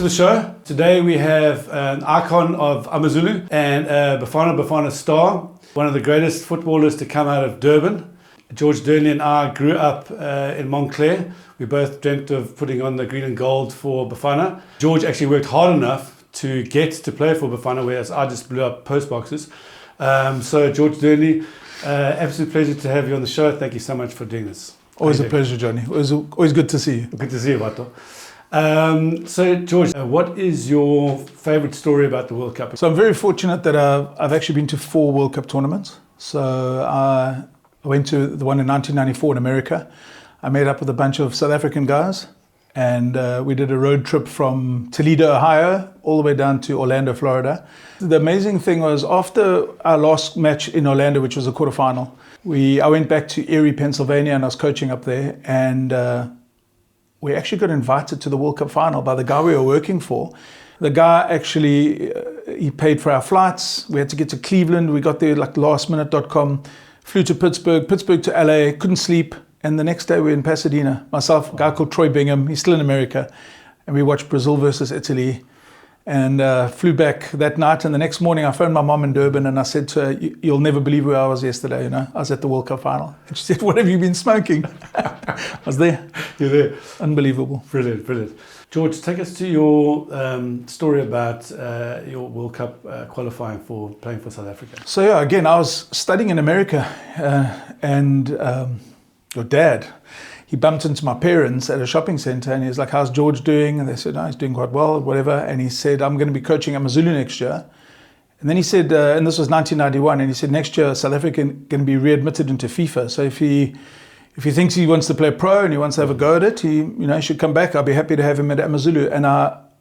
the show. Today we have an icon of AmaZulu and a Bafana Bafana star, one of the greatest footballers to come out of Durban. George Dearnaley and I grew up in Montclair. We both dreamt of putting on the green and gold for Bafana. George actually worked hard enough to get to play for Bafana, whereas I just blew up post boxes. So George Dearnaley, absolute pleasure to have you on the show. Thank you so much for doing this. Always a pleasure, Johnny. Always good to see you. Good to see you, Bato. So George, what is your favourite story about the World Cup? So I'm very fortunate that I've actually been to 4 World Cup tournaments. So I went to the one in 1994 in America. I met up with a bunch of South African guys and we did a road trip from Toledo, Ohio, all the way down to Orlando, Florida. The amazing thing was after our last match in Orlando, which was a quarterfinal, I went back to Erie, Pennsylvania, and I was coaching up there. And we actually got invited to the World Cup final by the guy we were working for. The guy actually, he paid for our flights. We had to get to Cleveland. We got there like lastminute.com, flew to Pittsburgh to LA, couldn't sleep. And the next day we were in Pasadena. Myself, a guy called Troy Bingham, he's still in America. And we watched Brazil versus Italy. And flew back that night. And the next morning I phoned my mom in Durban and I said to her, you'll never believe where I was yesterday, you know. I was at the World Cup final. And she said, what have you been smoking? I was there. You're there. Unbelievable. Brilliant, brilliant. George, take us to your story about your World Cup qualifying for playing for South Africa. So yeah, again, I was studying in America and your dad, he bumped into my parents at a shopping center and he was like, how's George doing? And they said, no, he's doing quite well, whatever. And he said, I'm going to be coaching AmaZulu next year. And then he said, and this was 1991, and he said, next year South Africa going to be readmitted into FIFA. So if he thinks he wants to play pro and he wants to have a go at it, he should come back. I'll be happy to have him at AmaZulu. And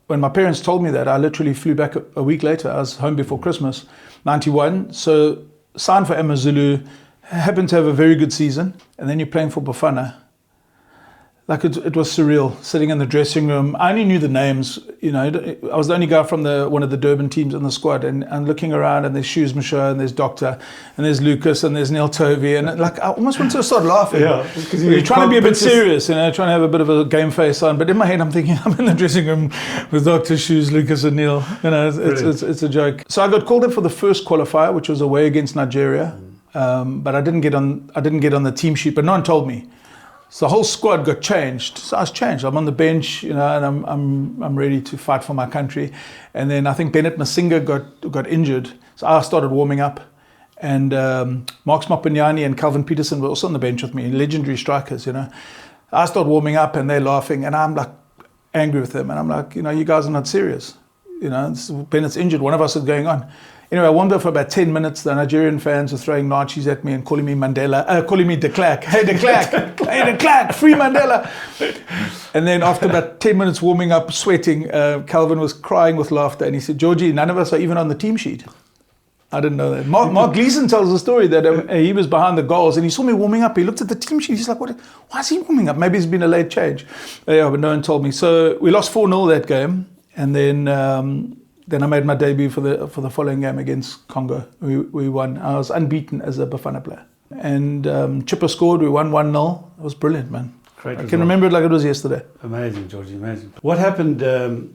when my parents told me that, I literally flew back a week later. I was home before Christmas, 91. So signed for AmaZulu, happened to have a very good season. And then you're playing for Bafana. Like it was surreal, sitting in the dressing room. I only knew the names, you know. I was the only guy from one of the Durban teams in the squad, and looking around, and there's Shoes Michaud, and there's Doctor, and there's Lucas, and there's Neil Tovey, and like I almost wanted to start laughing. Yeah, because you're trying to be a bit serious, you know, trying to have a bit of a game face on. But in my head, I'm thinking I'm in the dressing room with Doctor, Shoes, Lucas, and Neil. You know, it's a joke. So I got called up for the first qualifier, which was away against Nigeria, but I didn't get on the team sheet. But no one told me. So the whole squad got changed. So I was changed. I'm on the bench, you know, and I'm ready to fight for my country. And then I think Bennett Masinga got injured. So I started warming up. And Mark Mopanyani and Calvin Peterson were also on the bench with me, legendary strikers, you know. I started warming up and they're laughing and I'm like angry with them. And I'm like, you know, you guys are not serious. You know, Bennett's injured. One of us is going on. Anyway, I warmed up for about 10 minutes. The Nigerian fans were throwing Nazis at me and calling me Mandela, calling me de Klerk. Hey, de Klerk, hey, de Klerk, free Mandela. And then after about 10 minutes warming up, sweating, Calvin was crying with laughter. And he said, Georgie, none of us are even on the team sheet. I didn't know that. Mark Gleason tells the story that he was behind the goals and he saw me warming up. He looked at the team sheet. He's like, why is he warming up? Maybe it's been a late change. Yeah, but no one told me. So we lost 4-0 that game. And then I made my debut for the following game against Congo. We won. I was unbeaten as a Bafana player. And Chipper scored. We won 1-0. It was brilliant, man. Great. I can remember it like it was yesterday. Amazing, Georgie, amazing. What happened?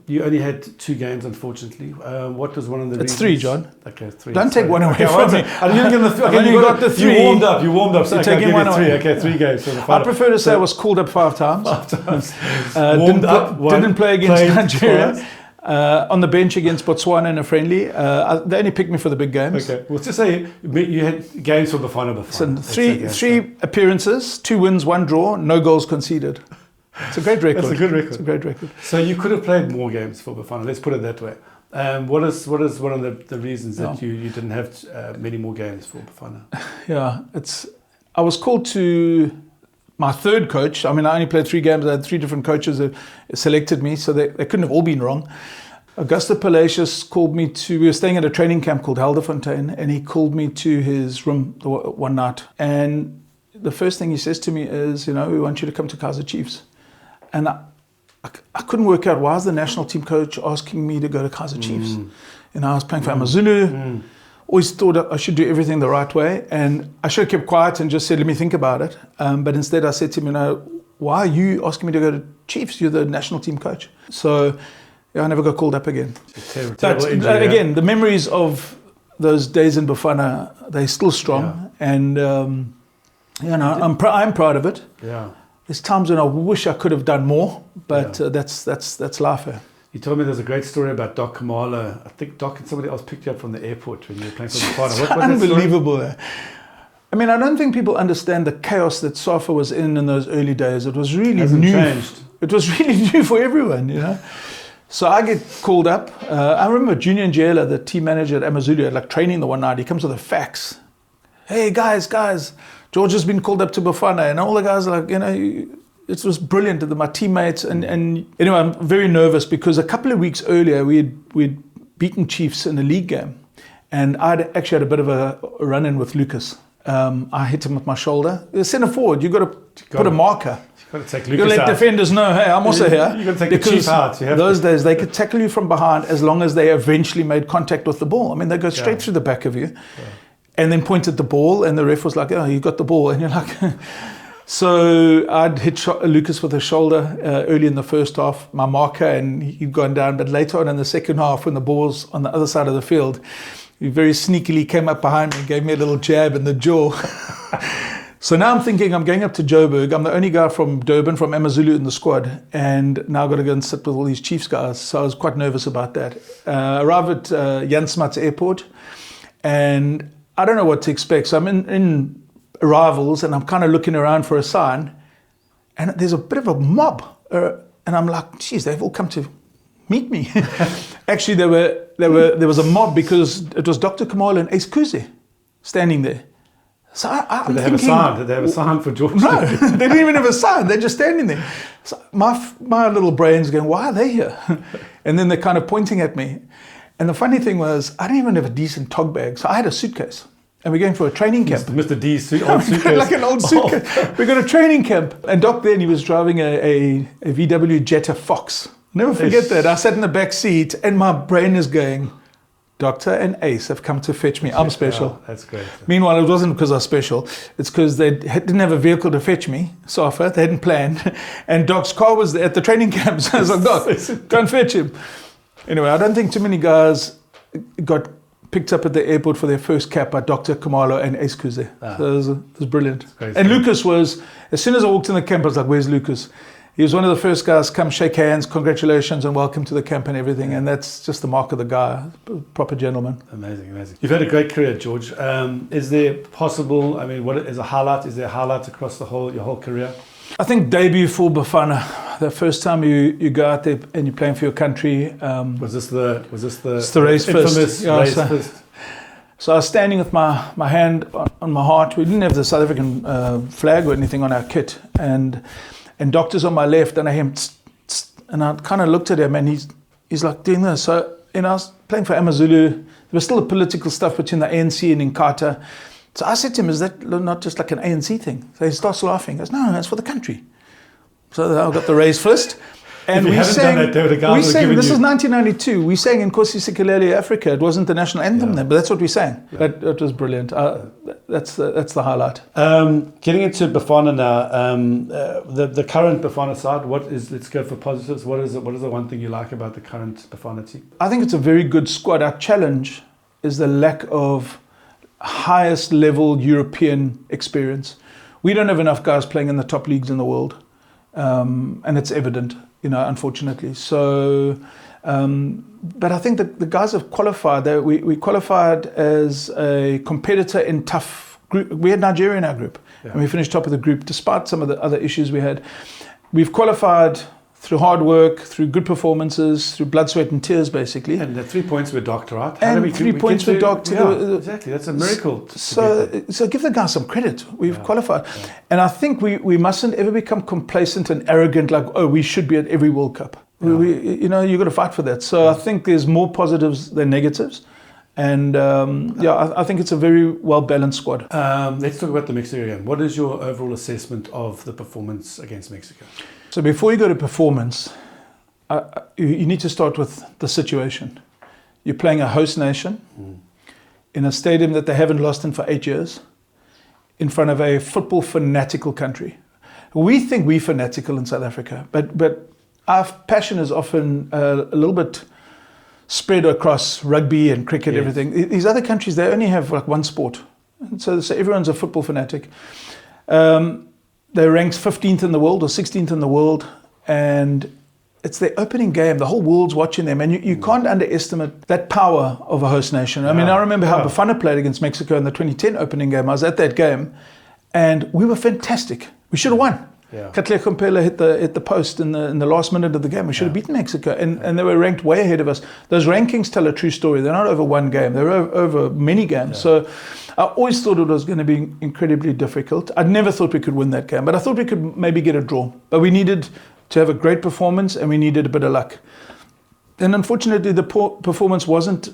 You only had 2 games, unfortunately. What was one of the reasons? It's 3, John. Okay, 3. Don't take one away from me. I didn't get the okay, you got the 3. You warmed up. So taking one away. Okay, 3 games. I prefer to say I was called up 5 times. 5 times. Didn't play against Nigeria. On the bench against Botswana in a friendly. They only picked me for the big games. Okay. Well, to say you had games for Bafana Bafana. So 3 appearances, 2 wins, 1 draw, no goals conceded. It's a great record. That's a good record. It's a great record. So you could have played more games for Bafana. Let's put it that way. What is one of the reasons that you didn't have many more games for Bafana? Yeah, I was called to my 3rd coach. I mean, I only played 3 games. I had 3 different coaches that selected me, so they couldn't have all been wrong. Augusto Palacios called me we were staying at a training camp called Helderfontein, and he called me to his room one night. And the first thing he says to me is, you know, we want you to come to Kaizer Chiefs. And I couldn't work out, why is the national team coach asking me to go to Kaizer Chiefs? You know, I was playing for AmaZulu. Always thought I should do everything the right way. And I should have kept quiet and just said, let me think about it. But instead I said to him, you know, why are you asking me to go to Chiefs? You're the national team coach. So Yeah, I never got called up again. Terrible But injury, again, the memories of those days in Bafana, they're still strong. And, I'm proud of it. Yeah. There's times when I wish I could have done more, but that's life. You told me there's a great story about Doc Kamala. I think Doc and somebody else picked you up from the airport when you were playing for Bafana. What was unbelievable. I mean, I don't think people understand the chaos that SAFA was in those early days. It was really new. Changed. It was really new for everyone, So I get called up. I remember Junior Njela, the team manager at AmaZulu, had like training the one night. He comes with a fax. Hey, guys, George has been called up to Bafana. And all the guys are like, it was brilliant. My teammates. And anyway, I'm very nervous because a couple of weeks earlier, we'd beaten Chiefs in a league game. And I'd actually had a bit of a run-in with Lucas. I hit him with my shoulder. Centre forward, you've got to put a marker. You've got to take You Lucas let out. defenders know, hey, I'm also here. You've got to take the Chief out. Those days, they could tackle you from behind as long as they eventually made contact with the ball. I mean, they go straight through the back of you and then point at the ball, and the ref was like, oh, you got the ball. And you're like... So I'd hit Lucas with the shoulder early in the first half, my marker, and he'd gone down. But later on in the second half, when the ball was on the other side of the field, he very sneakily came up behind me and gave me a little jab in the jaw. So now I'm thinking I'm going up to Joburg. I'm the only guy from Durban, from AmaZulu in the squad. And now I've got to go and sit with all these Chiefs guys. So I was quite nervous about that. Arrive at Jan Smuts Airport. And I don't know what to expect. So I'm in arrivals and I'm kind of looking around for a sign. And there's a bit of a mob. And I'm like, geez, they've all come to meet me. Actually, there was a mob because it was Dr. Kamala and Ace Kuze standing there. So I'm Did they have a sign? Did they have a sign for George? No, they didn't even have a sign. They're just standing there. So my little brain's going, why are they here? And then they're kind of pointing at me. And the funny thing was, I didn't even have a decent tog bag. So I had a suitcase. And we're going for a training camp. Mr. D's old suitcase. Like an old suitcase. We got a training camp. And Doc then, he was driving a VW Jetta Fox. Never forget that. I sat in the back seat and my brain is going, Doctor and Ace have come to fetch me. I'm special. Yeah, that's great. Meanwhile, it wasn't because I was special. It's because they didn't have a vehicle to fetch me, SAFA. They hadn't planned. And Doc's car was there at the training camp. So I was like, Doc, go and fetch him. Anyway, I don't think too many guys got picked up at the airport for their first cap by Dr. Kamalo and Ace Kuze. So it was brilliant. And Lucas was, as soon as I walked in the camp, I was like, where's Lucas? He was one of the first guys, come shake hands, congratulations and welcome to the camp and everything. And that's just the mark of the guy, proper gentleman. Amazing, amazing. You've had a great career, George. Is there possible, I mean, what is a highlight? Is there highlights across your whole career? I think debut for Bafana, the first time you go out there and you're playing for your country. Was this the it's the race infamous first. race first? So I was standing with my hand on my heart. We didn't have the South African flag or anything on our kit. And Doctor's on my left, and I hear him, tss, tss, and I kind of looked at him, and he's like doing this. So, I was playing for AmaZulu. There was still a political stuff between the ANC and Inkatha. So I said to him, is that not just like an ANC thing? So he starts laughing. He goes, no, it's for the country. So I got the raise first. And we sang, this is 1992. We sang in Nkosi Sikelel' Africa. It wasn't the national anthem then, but that's what we sang. Yeah. It was brilliant. That's the highlight. Getting into Bafana now, the current Bafana side, let's go for positives. What is the one thing you like about the current Bafana team? I think it's a very good squad. Our challenge is the lack of highest level European experience. We don't have enough guys playing in the top leagues in the world. And it's evident. Unfortunately. So, but I think that the guys have qualified. We qualified as a competitor in tough group. We had Nigeria in our group, and we finished top of the group despite some of the other issues we had. We've qualified through hard work, through good performances, through blood, sweat, and tears, basically. And the 3 points were docked, right? And 3 points were docked. Yeah, exactly. That's a miracle. So give the guys some credit. We've qualified. Yeah. And I think we mustn't ever become complacent and arrogant, like, oh, we should be at every World Cup. Yeah. You've got to fight for that. So I think there's more positives than negatives. And I think it's a very well-balanced squad. Let's talk about the Mexico game. What is your overall assessment of the performance against Mexico? So before you go to performance, you need to start with the situation. You're playing a host nation in a stadium that they haven't lost in for 8 years, in front of a football fanatical country. We think we're fanatical in South Africa, but our passion is often a little bit spread across rugby and cricket, Yes. everything. These other countries, they only have like one sport. And so everyone's a football fanatic. They're ranked 15th in the world or 16th in the world, and it's their opening game. The whole world's watching them, and you can't underestimate that power of a host nation. I mean, I remember how Bafana played against Mexico in the 2010 opening game. I was at that game, and we were fantastic. We should have won. Yeah. Katlego Kompela hit the post in the last minute of the game. We should have beaten Mexico, and they were ranked way ahead of us. Those rankings tell a true story. They're not over one game. They're over many games. Yeah. So I always thought it was going to be incredibly difficult. I'd never thought we could win that game, but I thought we could maybe get a draw. But we needed to have a great performance, and we needed a bit of luck. And unfortunately, the performance wasn't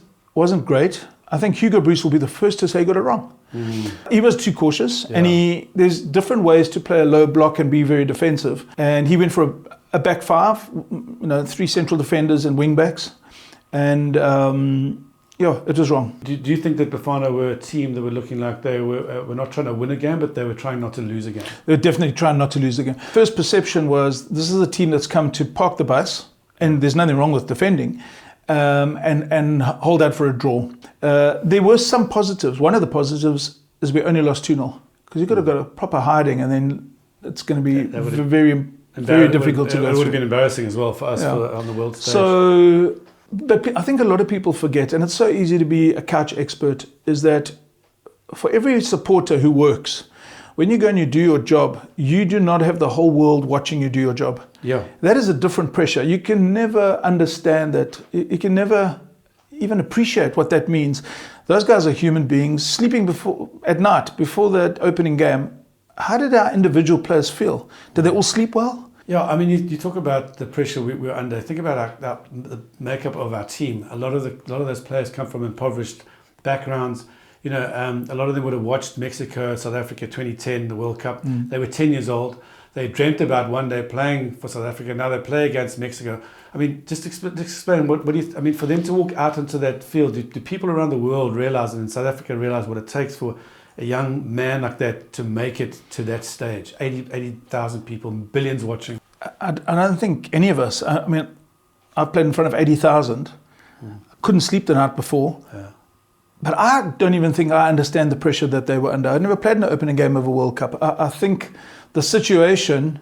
great. I think Hugo Bruce will be the first to say he got it wrong. He was too cautious, and there's different ways to play a low block and be very defensive. And he went for a back five, 3 central defenders and wing backs, and it was wrong. Do you think that Bafana were a team that were looking like they were not trying to win a game, but they were trying not to lose a game? They were definitely trying not to lose the game. First perception was, this is a team that's come to park the bus, and there's nothing wrong with defending, and hold out for a draw. There were some positives. One of the positives is we only lost 2-0, because you've got to go to proper hiding, and then it's going to be very difficult to go through. It would have been embarrassing as well for us on the world stage. So, but I think a lot of people forget, and it's so easy to be a couch expert, is that for every supporter who works, when you go and you do your job, you do not have the whole world watching you do your job. Yeah. That is a different pressure. You can never understand that. You can never even appreciate what that means. Those guys are human beings sleeping at night before that opening game. How did our individual players feel? Did they all sleep well? Yeah, I mean, you talk about the pressure we're under. Think about the makeup of our team. A lot of those players come from impoverished backgrounds. A lot of them would have watched Mexico, South Africa 2010, the World Cup. They were 10 years old. They dreamt about one day playing for South Africa. Now they play against Mexico. I mean, just explain what do you? I mean, for them to walk out into that field, do people around the world realize, and in South Africa realize what it takes for a young man like that to make it to that stage? 80,000 people, billions watching. I don't think any of us. I mean, I've played in front of 80,000. I couldn't sleep the night before. Yeah. But I don't even think I understand the pressure that they were under. I never played in an opening game of a World Cup. I think the situation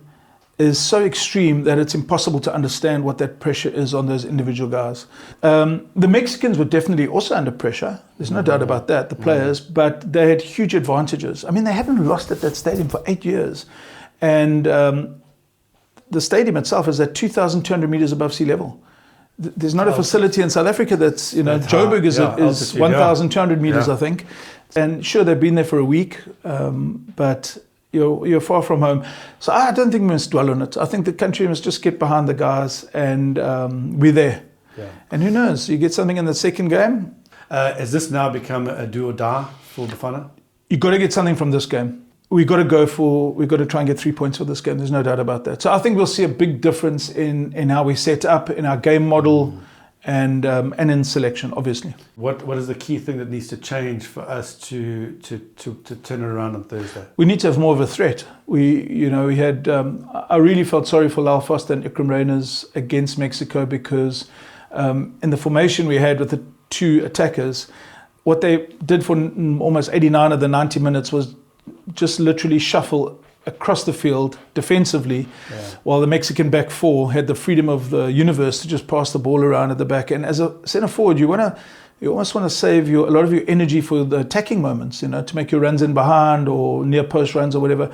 is so extreme that it's impossible to understand what that pressure is on those individual guys. The Mexicans were definitely also under pressure. There's no doubt about that, the players, but they had huge advantages. I mean, they hadn't lost at that stadium for 8 years. And the stadium itself is at 2,200 meters above sea level. There's not a facility in South Africa that's, Joburg is 1,200 meters, I think. And sure, they've been there for a week, but you're far from home. So I don't think we must dwell on it. I think the country must just get behind the guys, and we're there. Yeah. And who knows, you get something in the second game. Has this now become a do or die for Bafana? You've got to get something from this game. We've got to try and get 3 points for this game. There's no doubt about that. So I think we'll see a big difference in how we set up, in our game model, and in selection, obviously. What is the key thing that needs to change for us to turn it around on Thursday? We need to have more of a threat. We had. I really felt sorry for Lyle Foster and Ikram Reyners against Mexico, because in the formation we had with the 2 attackers, what they did for almost 89 of the 90 minutes was just literally shuffle across the field defensively, while the Mexican back 4 had the freedom of the universe to just pass the ball around at the back. And as a centre forward, you almost want to save a lot of your energy for the attacking moments, to make your runs in behind or near post runs or whatever.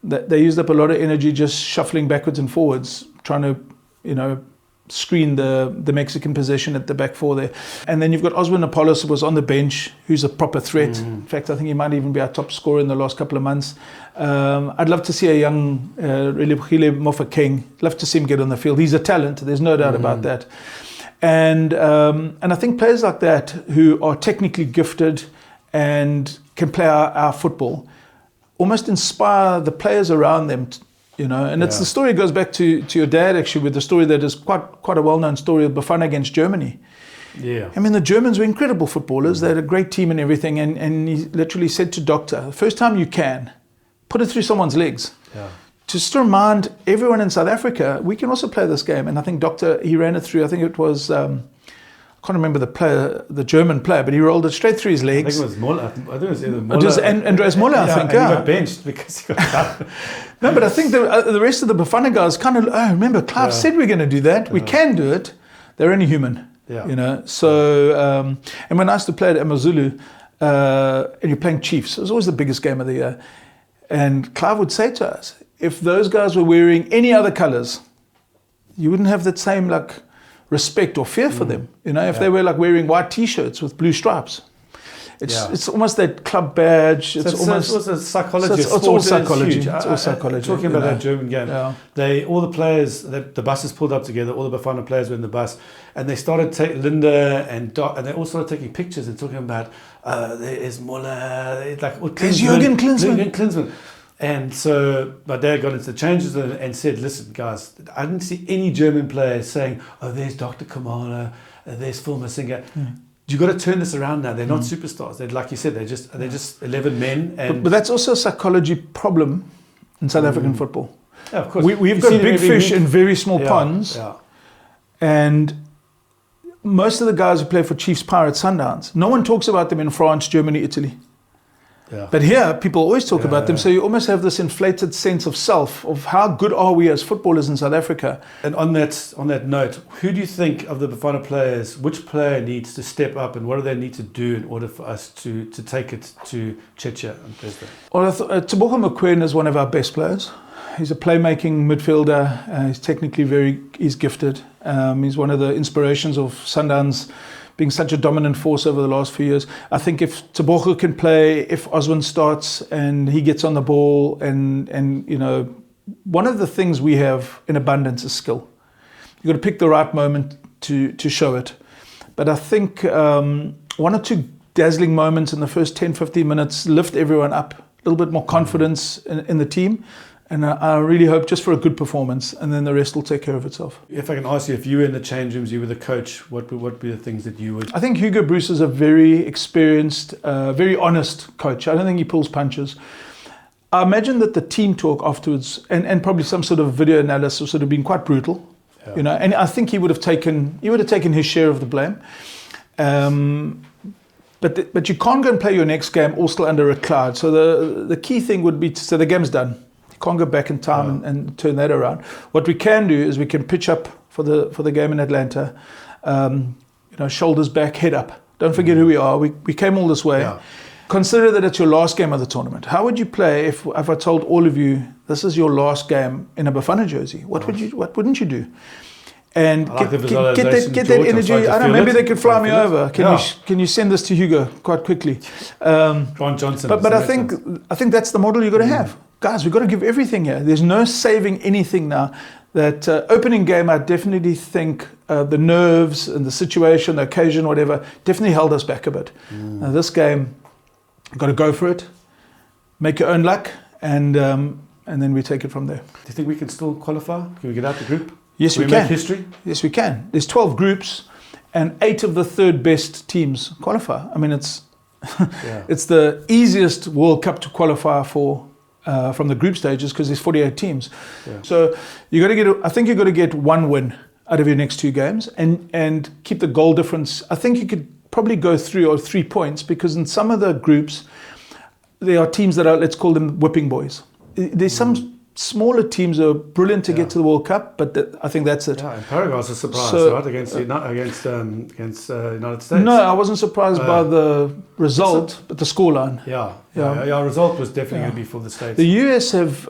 They used up a lot of energy just shuffling backwards and forwards, trying to, screen the Mexican possession at the back 4 there. And then you've got Oswin Apollos, who was on the bench, who's a proper threat. In fact, I think he might even be our top scorer in the last couple of months. I'd love to see a young Relebogile Mofokeng. Love to see him get on the field. He's a talent, there's no doubt about that. And I think players like that, who are technically gifted and can play our football, almost inspire the players around them. And it's the story goes back to your dad, actually, with the story that is quite a well-known story of Bafana against Germany. Yeah. I mean, the Germans were incredible footballers. They had a great team and everything. And he literally said to Doctor, the first time you can, put it through someone's legs. Yeah. just to remind everyone in South Africa, we can also play this game. And I think he ran it through, I think it was, I can't remember the German player, but he rolled it straight through his legs. I think it was Moller. I think it was either Moller. It was Andreas Moller, I think. And he got benched because he got No, but I think the rest of the Bafana guys kind of, remember, Clive said we're going to do that. We can do it. They're only human. Yeah. So, and when I used to play at AmaZulu, and you're playing Chiefs, it was always the biggest game of the year. And Clive would say to us, if those guys were wearing any other colours, you wouldn't have that same respect or fear for them. If they were wearing white T-shirts with blue stripes. It's almost that club badge. It's also psychology. It's all psychology. It's all psychology. Talking about that German game, all the players, the buses pulled up together. All the Bafana players were in the bus, and they started Linda and Dot, and they all started taking pictures and talking about there is Muller, there's Jürgen Klinsmann. And so my dad got into the changes and said, "Listen, guys, I didn't see any German players saying, oh, there's Dr. Kamala, there's Phil Masinga." You got to turn this around now. They're not superstars. They're, like you said, they're just 11 men. And but that's also a psychology problem in South African football. Yeah, of course. We've got big fish in very small ponds, and most of the guys who play for Chiefs, Pirates, Sundowns, no one talks about them in France, Germany, Italy. Yeah. But here, people always talk about them, so you almost have this inflated sense of self, of how good are we as footballers in South Africa. And on that note, who do you think of the Bafana players, which player needs to step up and what do they need to do in order for us to take it to Czechia on Thursday? Well, Tebogo McQueen is one of our best players. He's a playmaking midfielder. He's technically he's gifted. He's one of the inspirations of Sundowns being such a dominant force over the last few years. I think if Tebogo can play, if Oswin starts and he gets on the ball, and one of the things we have in abundance is skill. You've got to pick the right moment to show it. But I think one or two dazzling moments in the first 10, 15 minutes lift everyone up, a little bit more confidence in the team. And I really hope just for a good performance, and then the rest will take care of itself. If I can ask you, if you were in the change rooms, you were the coach, what would be the things that you would? I think Hugo Bruce is a very experienced, very honest coach. I don't think he pulls punches. I imagine that the team talk afterwards, and probably some sort of video analysis, would have been quite brutal. And I think he would have taken his share of the blame. But you can't go and play your next game all still under a cloud. So the key thing would be the game's done. Can't go back in time and turn that around. What we can do is we can pitch up for the game in Atlanta, shoulders back, head up. Don't forget who we are. We came all this way. Yeah. Consider that it's your last game of the tournament. How would you play if I told all of you this is your last game in a Bafana jersey? What wouldn't you do? And get that energy. I don't know, maybe they could fly me over. Can you send this to Hugo quite quickly? Grant Johnson. But I think that's the model you've got to have. Guys, we've got to give everything here. There's no saving anything now. That opening game, I definitely think the nerves and the situation, the occasion, whatever, definitely held us back a bit. Now this game, you've got to go for it, make your own luck, and then we take it from there. Do you think we can still qualify? Can we get out the group? Yes, we can. Make history? Yes, we can. There's 12 groups, and 8 of the third best teams qualify. I mean, it's the easiest World Cup to qualify for. From the group stages, because there's 48 teams. Yeah. So I think you've got to get one win out of your next 2 games and keep the goal difference. I think you could probably go 3 points, because in some of the groups there are teams that are, let's call them whipping boys. There's some smaller teams that are brilliant to get to the World Cup, but I think that's it. Yeah, and Paraguay was a surprise, right? Against United States. No, I wasn't surprised by the result, but the scoreline. Our result was definitely going to be for the States. The US have,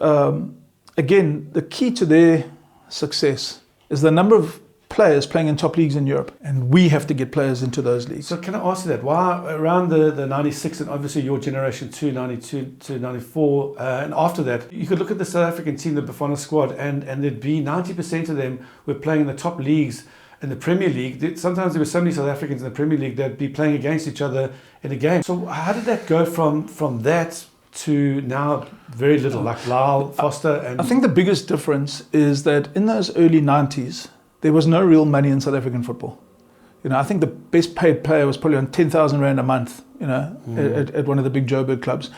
again, the key to their success is the number of players playing in top leagues in Europe, and we have to get players into those leagues. So can I ask you that? Why around the 96 and obviously your generation too, 92 to 94, and after that, you could look at the South African team, the Bafana squad, and there'd be 90% of them were playing in the top leagues in the Premier League. Sometimes there were so many South Africans in the Premier League that'd be playing against each other in a game. So how did that go from that to now very little, like Lyle, Foster? And I think the biggest difference is that in those early 90s, there was no real money in South African football. I think the best paid player was probably on 10,000 Rand a month, at one of the big Joburg clubs.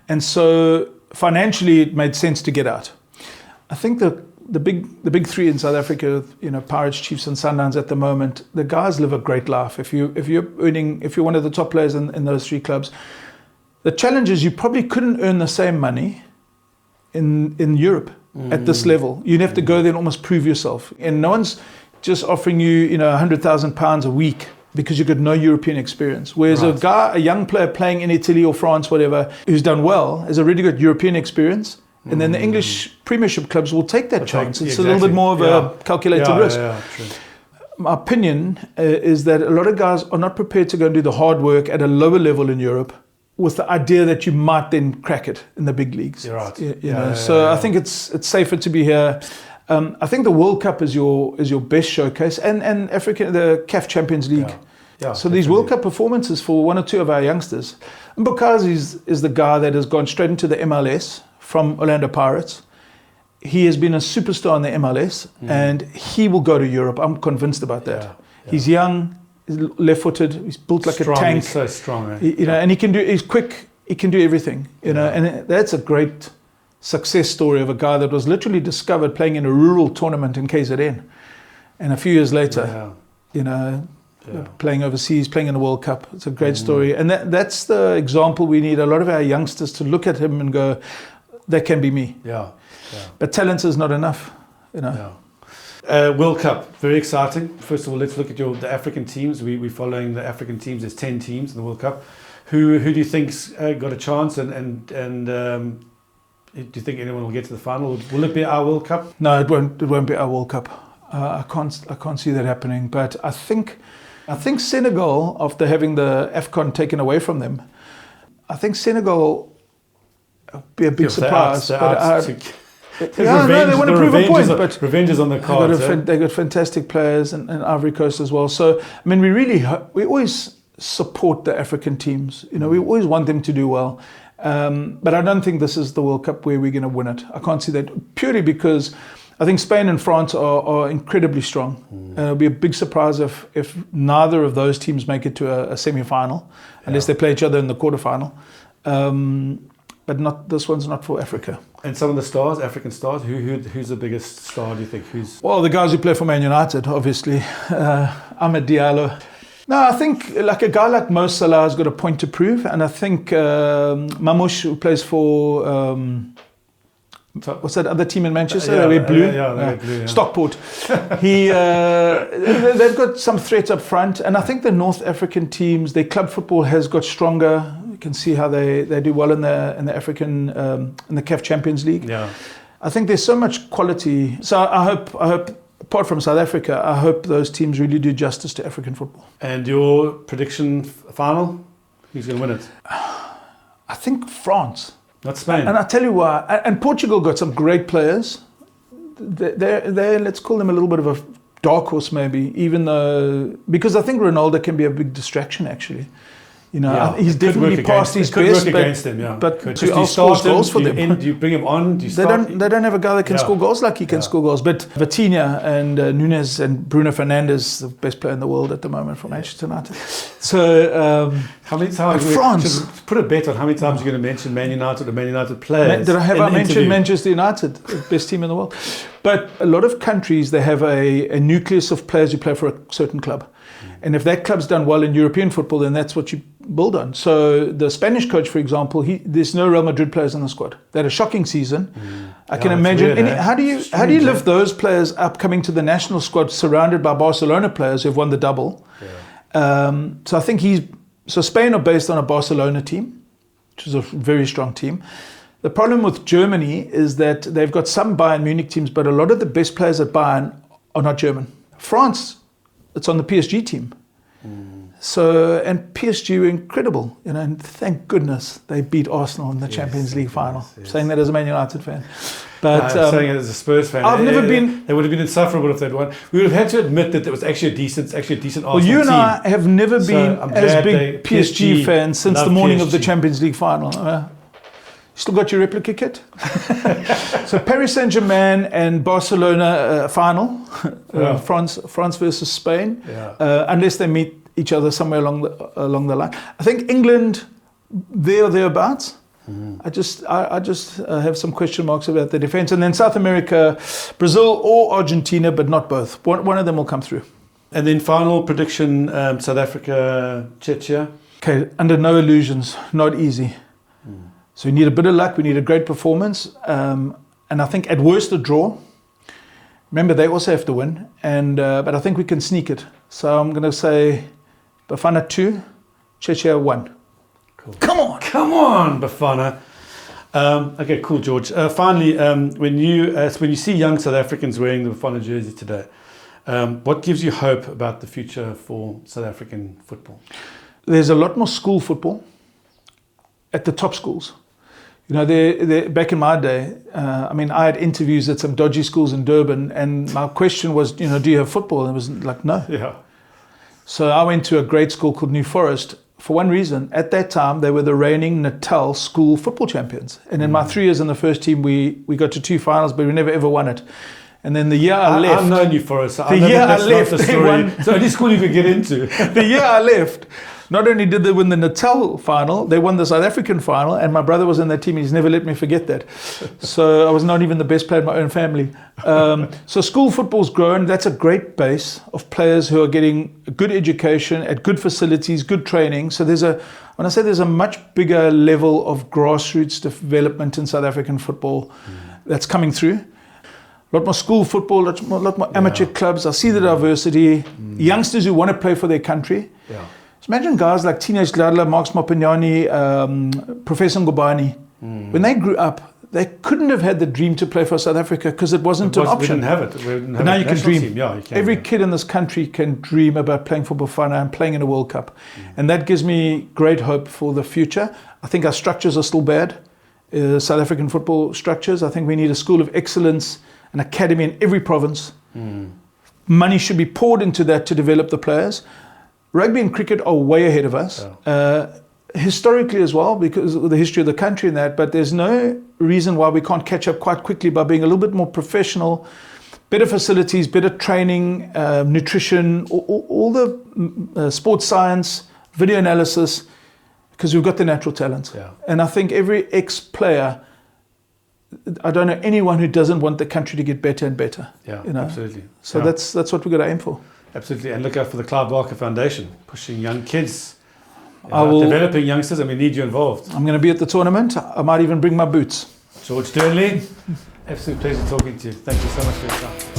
And so financially it made sense to get out. I think the big three in South Africa, Pirates, Chiefs, and Sundowns at the moment, the guys live a great life. If you're one of the top players in those three clubs, the challenge is you probably couldn't earn the same money in Europe at this level. You'd have to go there and almost prove yourself. And no one's just offering you, £100,000 a week because you've got no European experience. Whereas a young player playing in Italy or France, whatever, who's done well, has already got European experience. And then the English Premiership clubs will take that chance. It's a little bit more of a calculated risk. True. My opinion is that a lot of guys are not prepared to go and do the hard work at a lower level in Europe with the idea that you might then crack it in the big leagues. You're right. So I think it's safer to be here. I think the World Cup is your best showcase, and the CAF Champions League. So definitely. These World Cup performances for one or two of our youngsters. Mbokazi is the guy that has gone straight into the MLS from Orlando Pirates. He has been a superstar in the MLS, and he will go to Europe. I'm convinced about that. Yeah. He's young, he's left-footed, he's built like a tank. He's so strong. And he's quick. He can do everything. And that's a great success story of a guy that was literally discovered playing in a rural tournament in KZN, and a few years later, playing overseas, playing in the World Cup. It's a great story, and that's the example we need. A lot of our youngsters to look at him and go, that can be me. But talent is not enough. World Cup, very exciting. First of all, let's look at the African teams. We're following the African teams. There's 10 teams in the World Cup. Who do you think's got a chance? And do you think anyone will get to the final? Will it be our World Cup? No, it won't. It won't be our World Cup. I can't see that happening. But I think Senegal, after having the AFCON taken away from them, I think Senegal will be a big surprise. They want to prove a point. But revenge is on the cards. They got fantastic players in Ivory Coast as well. So I mean, we always support the African teams. We always want them to do well. But I don't think this is the World Cup where we're going to win it. I can't see that, purely because I think Spain and France are incredibly strong. And it'll be a big surprise if neither of those teams make it to a semi-final, unless they play each other in the quarterfinal. But this one's not for Africa. And some of the stars, African stars, who's the biggest star, do you think? Well, the guys who play for Man United, obviously. Ahmed Diallo. No, I think like a guy like Mo Salah has got a point to prove. And I think Mamouche, who plays for... what's that other team in Manchester? They're blue. They're blue. Stockport. They've got some threats up front, and I think the North African teams, their club football has got stronger. You can see how they do well in the African in the CAF Champions League. I think there's so much quality. So I hope apart from South Africa, I hope those teams really do justice to African football. And your prediction final? Who's going to win it? I think France. Not Spain. And I'll tell you why. And Portugal got some great players. They're let's call them a little bit of a dark horse maybe, because I think Ronaldo can be a big distraction actually. He's definitely past his best, but to score goals for them. Do you bring him on? Do you start? They don't have a guy that can score goals like he can score goals. But Vitinha and Nunes and Bruno Fernandes, the best player in the world at the moment for Manchester United. So how many times? France. Just put a bet on how many times you're going to mention Man United or Man United players. Did I mentioned Manchester United, the best team in the world? But a lot of countries, they have a nucleus of players who play for a certain club. And if that club's done well in European football, then that's what you build on. So the Spanish coach, for example, there's no Real Madrid players in the squad. They had a shocking season. I can imagine. Weird, how do you lift those players up coming to the national squad surrounded by Barcelona players who've won the double? So I think Spain are based on a Barcelona team, which is a very strong team. The problem with Germany is that they've got some Bayern Munich teams, but a lot of the best players at Bayern are not German. France, it's on the PSG team. So, and PSG were incredible, and thank goodness they beat Arsenal in the Champions League final. Yes. Saying that as a Man United fan. But saying it as a Spurs fan. I've never been... They would have been insufferable if they'd won. We would have had to admit that it was actually a decent Arsenal team. Well, you and I have never been as big PSG fans since the morning of the Champions League final. Still got your replica kit? So Paris Saint-Germain and Barcelona final, France versus Spain, unless they meet each other somewhere along the line. I think England, there or thereabouts. I just have some question marks about the defense. And then South America, Brazil or Argentina, but not both. One of them will come through. And then final prediction, South Africa, Czechia. Okay, under no illusions, not easy. So we need a bit of luck, we need a great performance. And I think at worst a draw. Remember, they also have to win. But I think we can sneak it. So I'm going to say Bafana 2, Czechia 1. Cool. Come on! Come on, Bafana. Okay, cool, George. Finally, when you see young South Africans wearing the Bafana jersey today, what gives you hope about the future for South African football? There's a lot more school football at the top schools. You know, back in my day, I had interviews at some dodgy schools in Durban, and my question was, do you have football? And it was like, no. Yeah. So I went to a great school called New Forest. For one reason, at that time, they were the reigning Natal school football champions. And in my 3 years in the first team, we got to 2 finals, but we never ever won it. And then the year I left... I've known you for us. The year I left, they won. It's the only school you could get into. The year I left, not only did they win the Natal final, they won the South African final, and my brother was in that team. He's never let me forget that. So I was not even the best player in my own family. So school football's grown. That's a great base of players who are getting a good education at good facilities, good training. So there's a much bigger level of grassroots development in South African football that's coming through. A lot more school football, a lot more amateur clubs. I see the diversity. Youngsters who want to play for their country. Yeah. So imagine guys like Teenage Gladler, Marx Mapanyani, Professor Ngubani. When they grew up, they couldn't have had the dream to play for South Africa because it wasn't an option. We didn't have it. But now you can dream. Yeah, you can, Every kid in this country can dream about playing for Bafana and playing in a World Cup. And that gives me great hope for the future. I think our structures are still bad, South African football structures. I think we need a school of excellence, an academy in every province. Money should be poured into that to develop the players. Rugby and cricket are way ahead of us, historically as well, because of the history of the country and that, but there's no reason why we can't catch up quite quickly by being a little bit more professional, better facilities, better training, nutrition, all the sports science, video analysis, because we've got the natural talent. Yeah. And I think every ex-player, I don't know anyone who doesn't want the country to get better and better. Yeah, you know? absolutely. So that's what we've got to aim for. Absolutely. And look out for the Clive Barker Foundation, pushing young kids, developing youngsters, and we need you involved. I'm going to be at the tournament. I might even bring my boots. George Dearnaley, absolute pleasure talking to you. Thank you so much for your time.